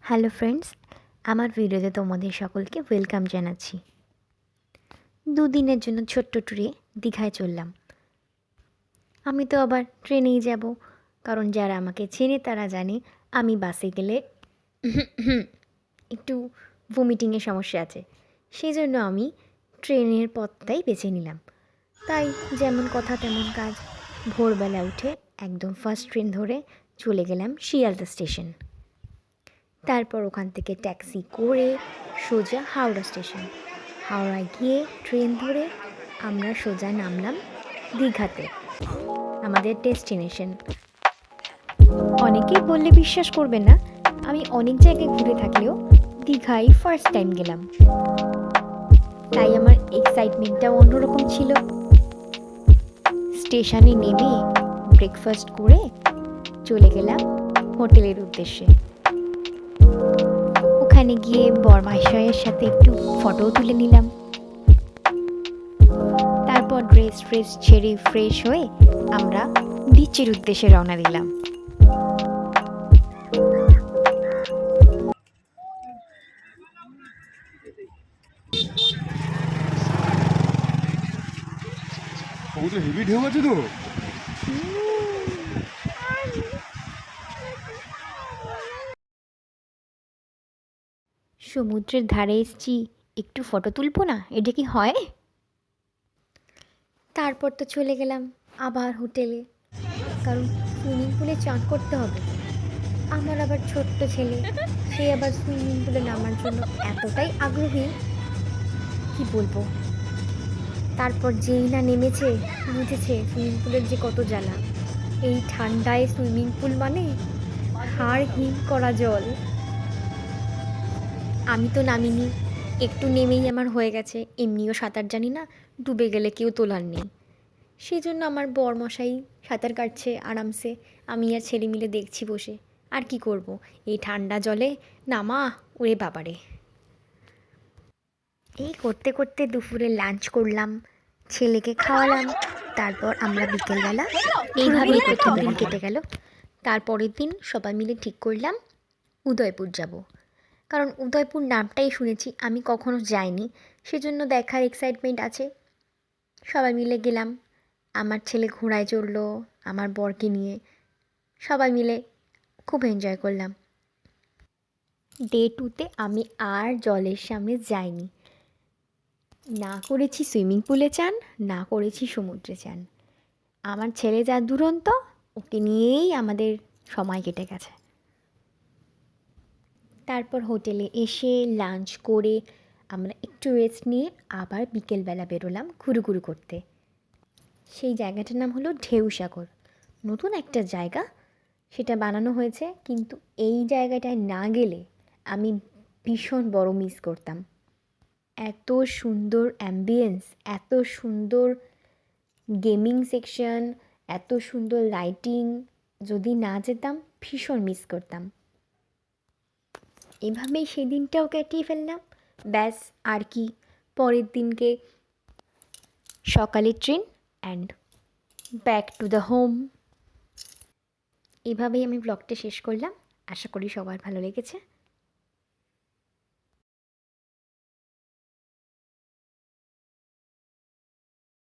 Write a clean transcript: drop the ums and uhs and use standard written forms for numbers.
Hello friends, আমার ভিডিওতে তোমাদের সকলকে ওয়েলকাম জানাচ্ছি। দুদিনের জন্য ছোট্ট ট্যুরে দীঘায় চললাম। আমি তো আবার ট্রেনেই যাব, কারণ যারা আমাকে চেনে তারা জানে আমি বাসে গেলে একটু ভমিটিংয়ের সমস্যা আছে। সেই জন্য আমি ট্রেনের পথটাই বেছে নিলাম। তাই যেমন কথা তেমন কাজ, ভোরবেলা উঠে একদম ফার্স্ট ট্রেন ধরে চলে গেলাম শিয়ালদা স্টেশন। তারপর ওখান থেকে ট্যাক্সি করে সোজা হাওড়া স্টেশন। হাওড়ায় গিয়ে ট্রেন ধরে আমরা সোজা নামলাম দীঘাতে, আমাদের ডেস্টিনেশন। অনেকেই বললে বিশ্বাস করবে না, আমি অনেক জায়গায় ঘুরে থাকলেও দীঘাই ফার্স্ট টাইম গেলাম, তাই আমার এক্সাইটমেন্টটাও অন্যরকম ছিল। স্টেশনে নেমে ব্রেকফাস্ট করে চলে গেলাম হোটেলের উদ্দেশ্যে। ওখানে গিয়ে বরমাশাইয়ের সাথে একটু ফটোও তুলে নিলাম। তারপর ড্রেস ছেড়ে ফ্রেশ হয়ে আমরা বিচের উদ্দেশ্যে রওনা দিলাম। হেভি ঢেউ আছে তো। সমুদ্রের ধারে এসেছি, একটু ফটো তুলবো না, এটা কি হয়? তারপর তো চলে গেলাম আবার হোটেলে, কারণ সুইমিং পুলে চান করতে হবে। আমার আবার ছোট্ট ছেলে, সে আবার সুইমিং পুলে নামার জন্য এতটাই আগ্রহী, কি বলবো। তারপর যেই না নেমেছে বুঝেছে সুইমিং পুলের যে কত জ্বালা। এই ঠান্ডায় সুইমিং পুল মানে হাড় হিম করা জল। আমি তো নামিনি, একটু নেমেই আমার হয়ে গেছে। এমনিও সাঁতার জানি না, ডুবে গেলে কেউ তোলার নেই। সেই জন্য আমার বরমশাই সাঁতার কাটছে আরামসে, আমি আর ছেলে মিলে দেখছি বসে। আর কি করব, এই ঠান্ডা জলে নামা, ওরে বাবারে। এই করতে করতে দুপুরে লাঞ্চ করলাম, ছেলেকে খাওয়ালাম। তারপর আমরা বিকেলবেলা এইভাবেই প্রথম দিন কেটে গেল। তারপরের দিন সবাই মিলে ঠিক করলাম উদয়পুর যাব, কারণ উদয়পুর নামটাই শুনেছি, আমি কখনো যাইনি, সেজন্য দেখার এক্সাইটমেন্ট আছে। সবাই মিলে গেলাম, আমার ছেলে ঘোড়ায় চড়লো আমার বরকে নিয়ে, সবাই মিলে খুব এনজয় করলাম। ডে 2তে আমি আর জলের সামনে যাইনি, না করেছি সুইমিং পুলে চান, না করেছি সমুদ্রে চান। আমার ছেলে যা দুরন্ত, ওকে নিয়েই আমাদের সময় কেটে গেছে। তারপর হোটেলে এসে লাঞ্চ করে আমরা একটু রেস্ট নিয়ে আবার বিকেলবেলা বেরোলাম ঘুরু করতে। সেই জায়গাটার নাম হলো ঢেউসাগর, নতুন একটা জায়গা, সেটা বানানো হয়েছে, কিন্তু এই জায়গাটায় না গেলে আমি ভীষণ বড় মিস করতাম। এত সুন্দর অ্যাম্বিয়েন্স, এত সুন্দর গেমিং সেকশন, এত সুন্দর লাইটিং, যদি না যেতাম ভীষণ মিস করতাম। এভাবেই সেই দিনটাও কাটিয়ে ফেললাম। ব্যাস, আর কি, পরের দিনকে সকালে train and back to the home. এভাবেই আমি ব্লগটা শেষ করলাম। আশা করি সবার ভালো লেগেছে।